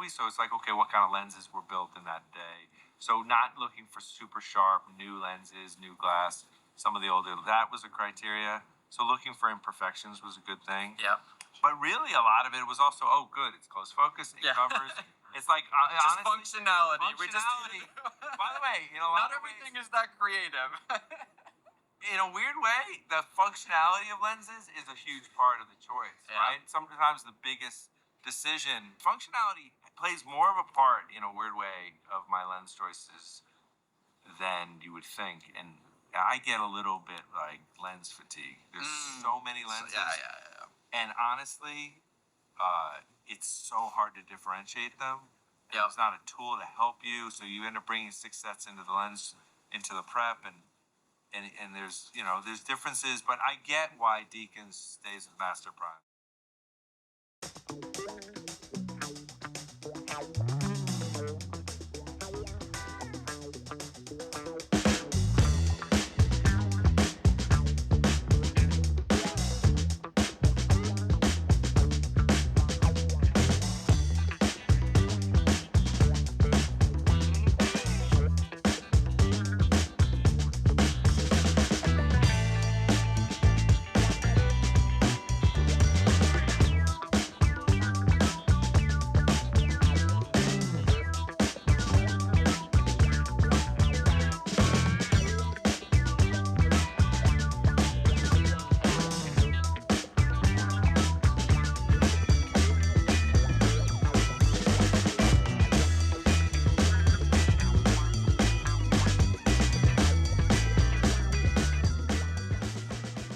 movie, so it's like, okay, what kind of lenses were built in that day? So not looking for super sharp new lenses, new glass. Some of the older, that was a criteria. So looking for imperfections was a good thing. Yeah. But really, a lot of it was also, oh, good, it's close focus, it covers. It's like just honestly, functionality. Functionality. By the way, not everything is that creative. In a weird way, the functionality of lenses is a huge part of the choice, right? Sometimes the biggest decision, functionality plays more of a part in a weird way of my lens choices than you would think. And I get a little bit like lens fatigue. There's so many lenses. Yeah. And honestly, it's so hard to differentiate them. Yeah. It's not a tool to help you, so you end up bringing 6 sets into the lens, into the prep, and there's there's differences, but I get why Deacon stays with Master Prime.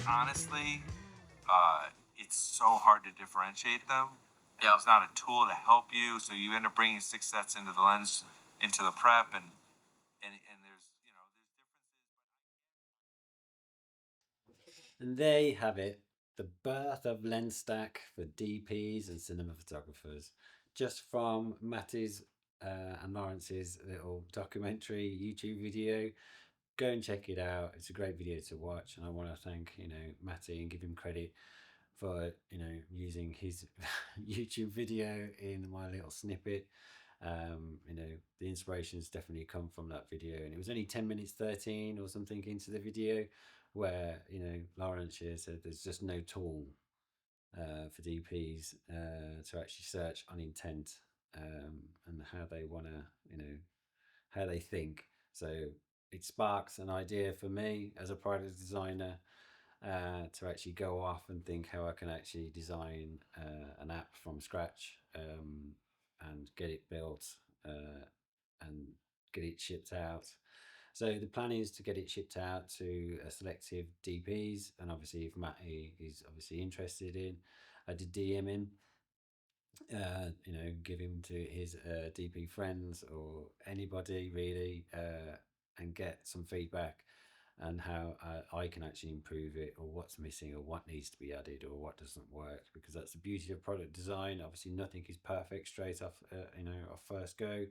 Honestly, it's so hard to differentiate them. Yeah. It's not a tool to help you, so you end up bringing 6 sets into the lens, into the prep, and there's differences. And there you have it, the birth of LensStack for DPs and cinematographers, just from Matty's and Lawrence's little documentary YouTube video. Go and check it out. It's a great video to watch, and I want to thank Matty and give him credit for using his YouTube video in my little snippet. The inspirations definitely come from that video, and it was only 10 minutes 13 or something into the video where Lawrence Sher said there's just no tool for DPs to actually search on intent and how they want to how they think. So it sparks an idea for me as a product designer to actually go off and think how I can actually design an app from scratch and get it built and get it shipped out. So the plan is to get it shipped out to a selective DPs, and obviously if Matty is obviously interested in, I did DM him, give him to his DP friends or anybody really, and get some feedback and how I can actually improve it, or what's missing, or what needs to be added, or what doesn't work, because that's the beauty of product design. Obviously nothing is perfect straight off off first go.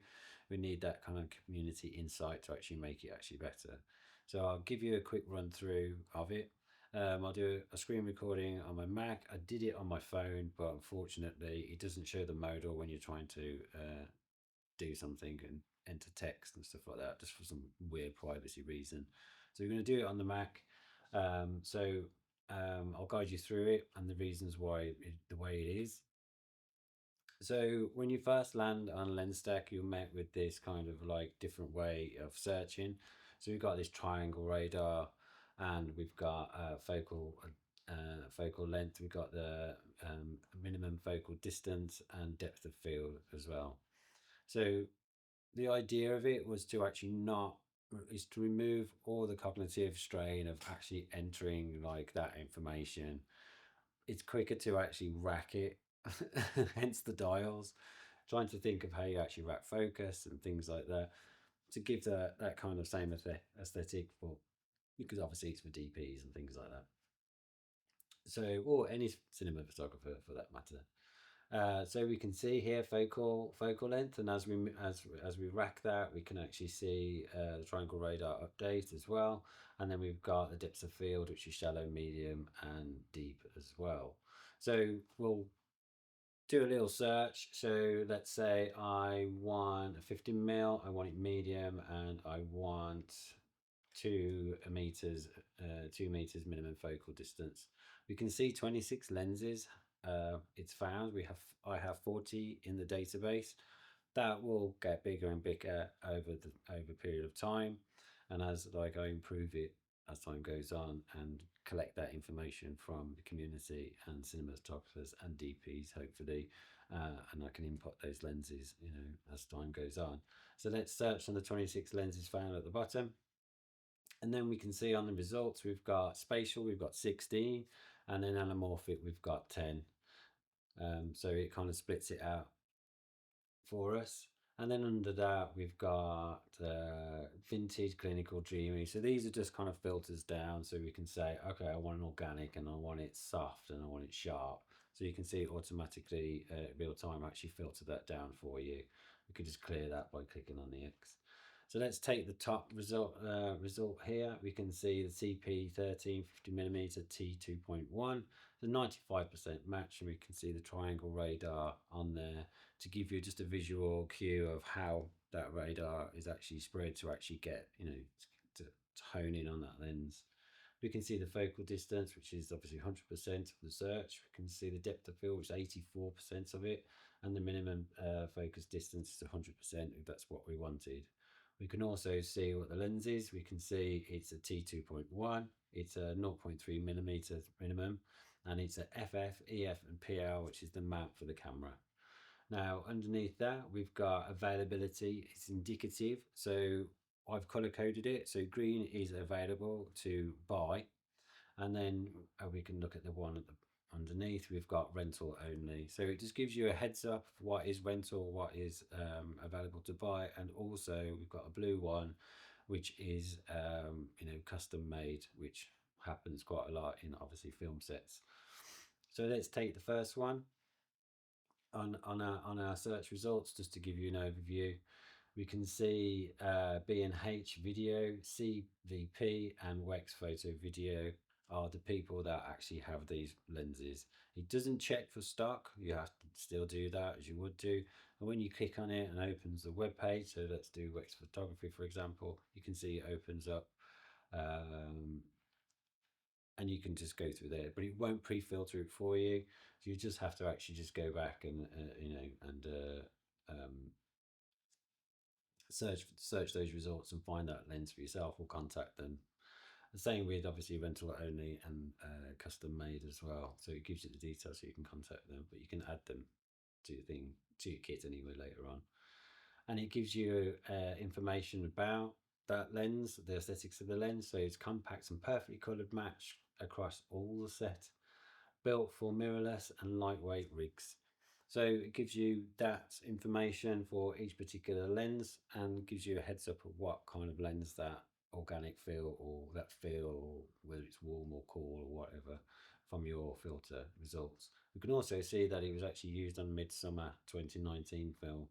We need that kind of community insight to actually make it actually better. So I'll give you a quick run through of it. I'll do a screen recording on my Mac. I did it on my phone, but unfortunately it doesn't show the modal when you're trying to do something and enter text and stuff like that, just for some weird privacy reason. So we're going to do it on the Mac. I'll guide you through it and the reasons why the way it is. So when you first land on LensStack, you're met with this kind of like different way of searching. So we've got this triangle radar, and we've got focal length. We've got the minimum focal distance and depth of field as well. So the idea of it was to actually is to remove all the cognitive strain of actually entering like that information. It's quicker to actually rack it, hence the dials. Trying to think of how you actually rack focus and things like that to give that kind of same aesthetic for, because obviously it's for DPs and things like that. So, or any cinema photographer for that matter. So we can see here focal length, and as we rack that, we can actually see the triangle radar update as well, and then we've got the depth of field, which is shallow, medium, and deep as well. So we'll do a little search. So let's say I want a 50mm, I want it medium, and I want 2 meters, 2 meters minimum focal distance. We can see 26 lenses. It's found. I have 40 in the database. That will get bigger and bigger over a period of time, and as like I improve it as time goes on and collect that information from the community and cinematographers and DPs, hopefully, and I can input those lenses, as time goes on. So let's search on the 26 lenses found at the bottom. And then we can see on the results, we've got spatial, we've got 16, and then anamorphic, we've got 10. So it kind of splits it out for us. And then under that, we've got vintage, clinical, dreamy. So these are just kind of filters down. So we can say, okay, I want an organic and I want it soft and I want it sharp. So you can see it automatically, real time, actually filter that down for you. We could just clear that by clicking on the X. So let's take the top result here. We can see the CP 1350mm T2.1, the 95% match, and we can see the triangle radar on there to give you just a visual cue of how that radar is actually spread to actually get, to hone in on that lens. We can see the focal distance, which is obviously 100% of the search. We can see the depth of field, which is 84% of it, and the minimum focus distance is 100% if that's what we wanted. We can also see what the lens is. We can see it's a T2.1, it's a 0.3mm minimum, and it's a FF, EF, and PL, which is the mount for the camera. Now, underneath that, we've got availability. It's indicative. So I've color coded it. So green is available to buy. And then we can look at the one underneath. We've got rental only. So it just gives you a heads up of what is rental, what is available to buy. And also we've got a blue one, which is, custom made, which happens quite a lot in obviously film sets. So let's take the first one. On our search results, just to give you an overview, we can see B&H Video, CVP, and Wex Photo Video are the people that actually have these lenses. It doesn't check for stock. You have to still do that as you would do. And when you click on it and opens the web page, so let's do Wex Photography, for example, you can see it opens up. And you can just go through there, but it won't pre-filter it for you. So you just have to actually just go back and search those results and find that lens for yourself, or contact them. The same with obviously rental only and custom made as well. So it gives you the details so you can contact them, but you can add them to your kit anyway later on. And it gives you information about that lens, the aesthetics of the lens. So it's compact and perfectly coloured match across all the set, built for mirrorless and lightweight rigs. So it gives you that information for each particular lens and gives you a heads up of what kind of lens that organic feel, or that feel, or whether it's warm or cool or whatever, from your filter results. We can also see that it was actually used on Midsummer 2019 film.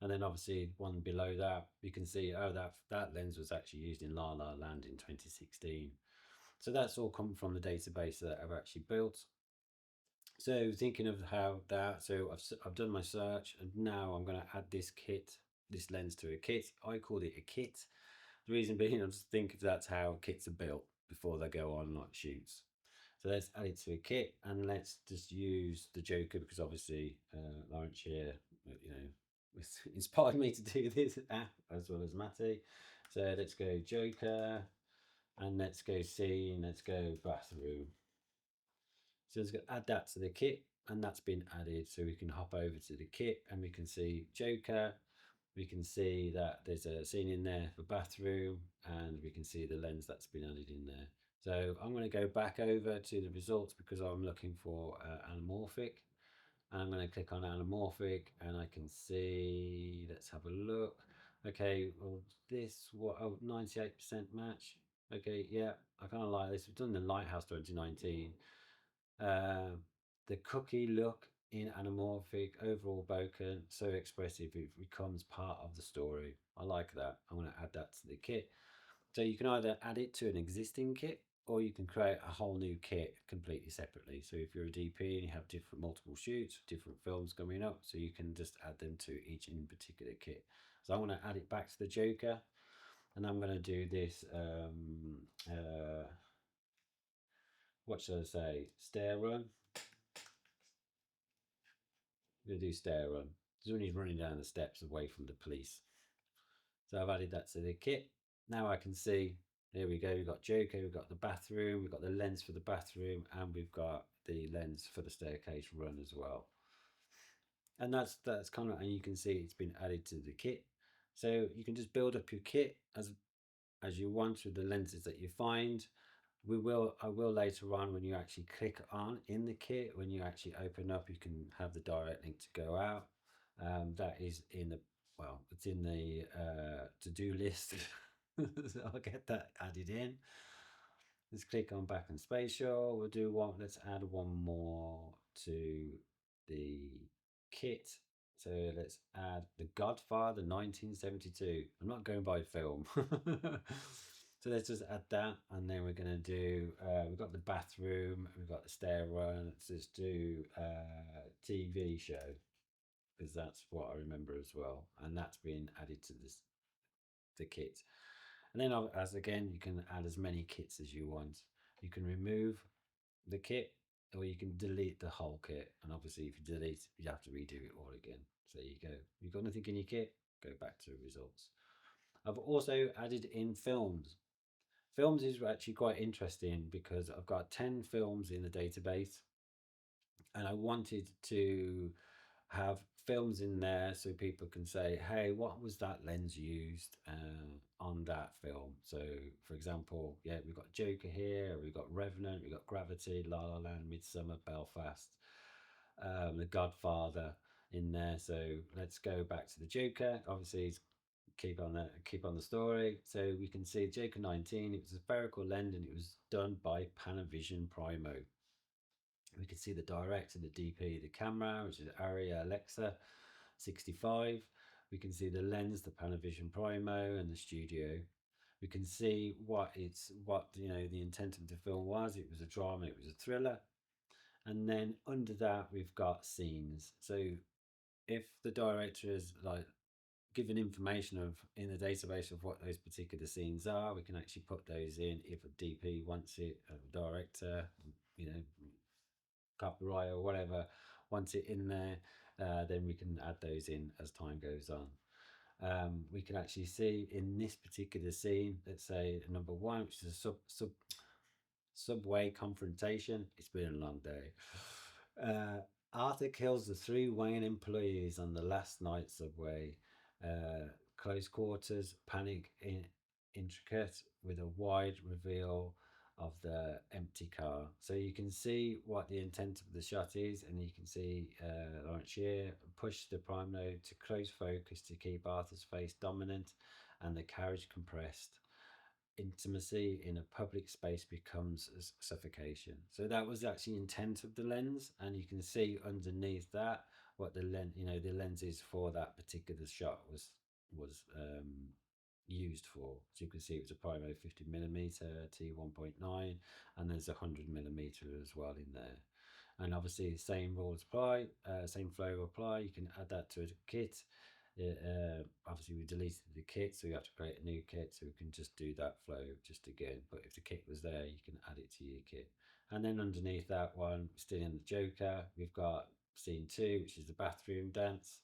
And then obviously one below that, you can see, oh, that lens was actually used in La La Land in 2016. So that's all come from the database that I've actually built. So thinking of how that, so I've done my search, and now I'm going to add this lens to a kit. I called it a kit. The reason being, I just think that's how kits are built before they go on like shoots. So let's add it to a kit, and let's just use the Joker, because obviously Lawrence Sher, inspired me to do this app, as well as Matty. So let's go Joker, and let's go scene, let's go bathroom. So let's go add that to the kit, and that's been added. So we can hop over to the kit and we can see Joker. We can see that there's a scene in there for bathroom, and we can see the lens that's been added in there. So I'm going to go back over to the results because I'm looking for anamorphic. And I'm going to click on anamorphic, and I can see, let's have a look. Okay, well, this, what, 98% match. Okay, yeah, I kind of like this. We've done the Lighthouse 2019. The cookie look in anamorphic, overall bokeh, so expressive, it becomes part of the story. I like that. I'm going to add that to the kit. So you can either add it to an existing kit, or you can create a whole new kit completely separately. So if you're a DP and you have different multiple shoots, different films coming up, so you can just add them to each in particular kit. So I'm going to add it back to the Joker, and I'm going to do this. What should I say? Stair run. I'm going to do stair run. So when he's running down the steps away from the police. So I've added that to the kit. Now I can see, there we go, we've got Joker, we've got the bathroom, we've got the lens for the bathroom, and we've got the lens for the staircase run as well. And that's kind of, and you can see it's been added to the kit. So you can just build up your kit as you want with the lenses that you find. I will later on, when you actually click on in the kit, when you actually open up, you can have the direct link to go out. That is in the, well, it's in the to-do list. So I'll get that added in. Let's click on back and spatial. We'll do one, let's add one more to the kit. So let's add The Godfather 1972. I'm not going by film. So let's just add that, and then we're going to do, we've got the bathroom, we've got the stair run. Let's just do TV show, because that's what I remember as well. And that's been added to the kit. And then as again, you can add as many kits as you want. You can remove the kit, or you can delete the whole kit. And obviously if you delete, you have to redo it all again. So there you go. You've got nothing in your kit, go back to results. I've also added in films. Films is actually quite interesting because I've got 10 films in the database, and I wanted to have films in there so people can say, hey, what was that lens used on that film? So for example, yeah, we've got Joker here, we've got Revenant, we've got Gravity, La La Land, Midsummer, Belfast, The Godfather in there. So let's go back to the Joker. Obviously keep on the story. So we can see Joker 19, it was a spherical lens and it was done by Panavision Primo. We can see the direct and the DP, the camera, which is Aria Alexa 65. We can see the lens, the Panavision Primo, and the studio. We can see what the intent of the film was. It was a drama, it was a thriller. And then under that we've got scenes. So if the director is like given information in the database of what those particular scenes are, we can actually put those in. If a DP wants it, a director, copyright or whatever wants it in there, then we can add those in as time goes on. We can actually see in this particular scene, let's say number 1, which is a subway confrontation. It's been a long day. Arthur kills the 3 Wayne employees on the last night subway. Close quarters, panic, intricate, with a wide reveal of the empty car. So you can see what the intent of the shot is, and you can see Lawrence Sher push the prime mode to close focus to keep Arthur's face dominant and the carriage compressed. Intimacy in a public space becomes suffocation. So that was actually intent of the lens, and you can see underneath that what the lenses for that particular shot was used for. So you can see it was a Primo 50mm T1.9, and there's a 100mm as well in there. And obviously the same rules apply, same flow apply. You can add that to a kit. Obviously we deleted the kit, so you have to create a new kit, so we can just do that flow just again. But if the kit was there, you can add it to your kit. And then underneath that one, still in the Joker, we've got scene 2, which is the bathroom dance.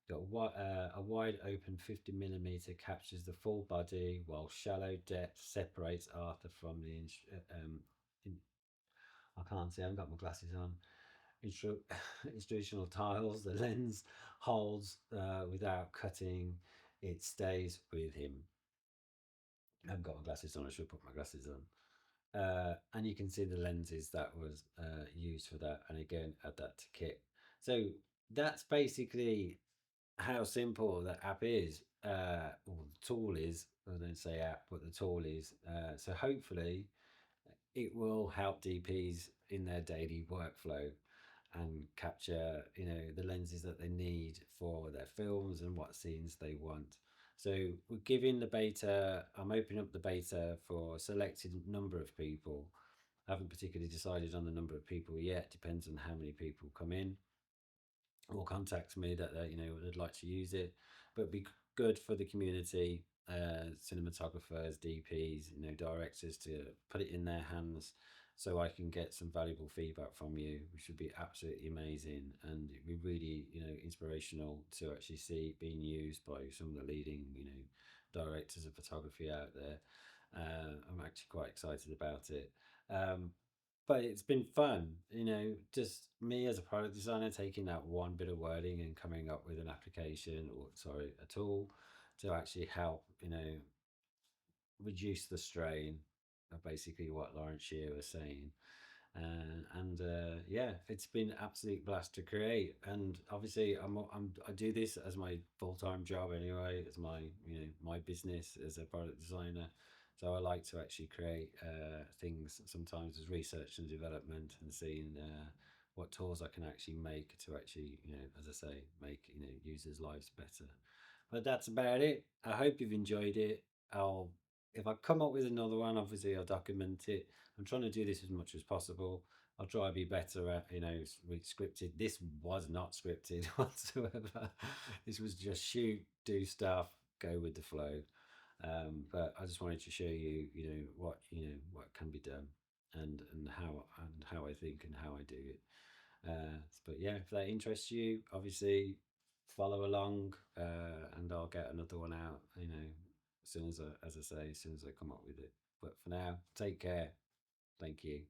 We've got a wide open 50mm captures the full body, while shallow depth separates Arthur from the I can't see, I haven't got my glasses on. Institutional tiles. The lens holds without cutting, it stays with him. I haven't got my glasses on, I should put my glasses on. And you can see the lenses that was used for that, and again add that to kit. So that's basically how simple the app is, or the tool is. I don't say app, but the tool is. So hopefully it will help DPs in their daily workflow and capture the lenses that they need for their films and what scenes they want. So we're giving the beta. I'm opening up the beta for a selected number of people. I haven't particularly decided on the number of people yet. Depends on how many people come in or contact me that would like to use it. But it'd be good for the community, cinematographers, DPs, directors to put it in their hands, so I can get some valuable feedback from you, which would be absolutely amazing, and it'd be really inspirational to actually see it being used by some of the leading directors of photography out there. I'm actually quite excited about it. Um, but it's been fun, just me as a product designer taking that one bit of wording and coming up with an application, or sorry, a tool to actually help, reduce the strain of basically what Lawrence Sher was saying. Yeah, it's been absolute blast to create. And obviously, I do this as my full time job anyway. It's my my business as a product designer. So I like to actually create things sometimes as research and development, and seeing what tools I can actually make to actually as I say, make users' lives better. But that's about it. I hope you've enjoyed it. I'll If I come up with another one, obviously I'll document it. I'm trying to do this as much as possible. I'll try to be better at scripted. This was not scripted whatsoever. This was just shoot, do stuff, go with the flow. But I just wanted to show you, what can be done, and how I think and how I do it. But yeah, if that interests you, obviously follow along, and I'll get another one out, as soon as I say, as soon as I come up with it. But for now, take care. Thank you.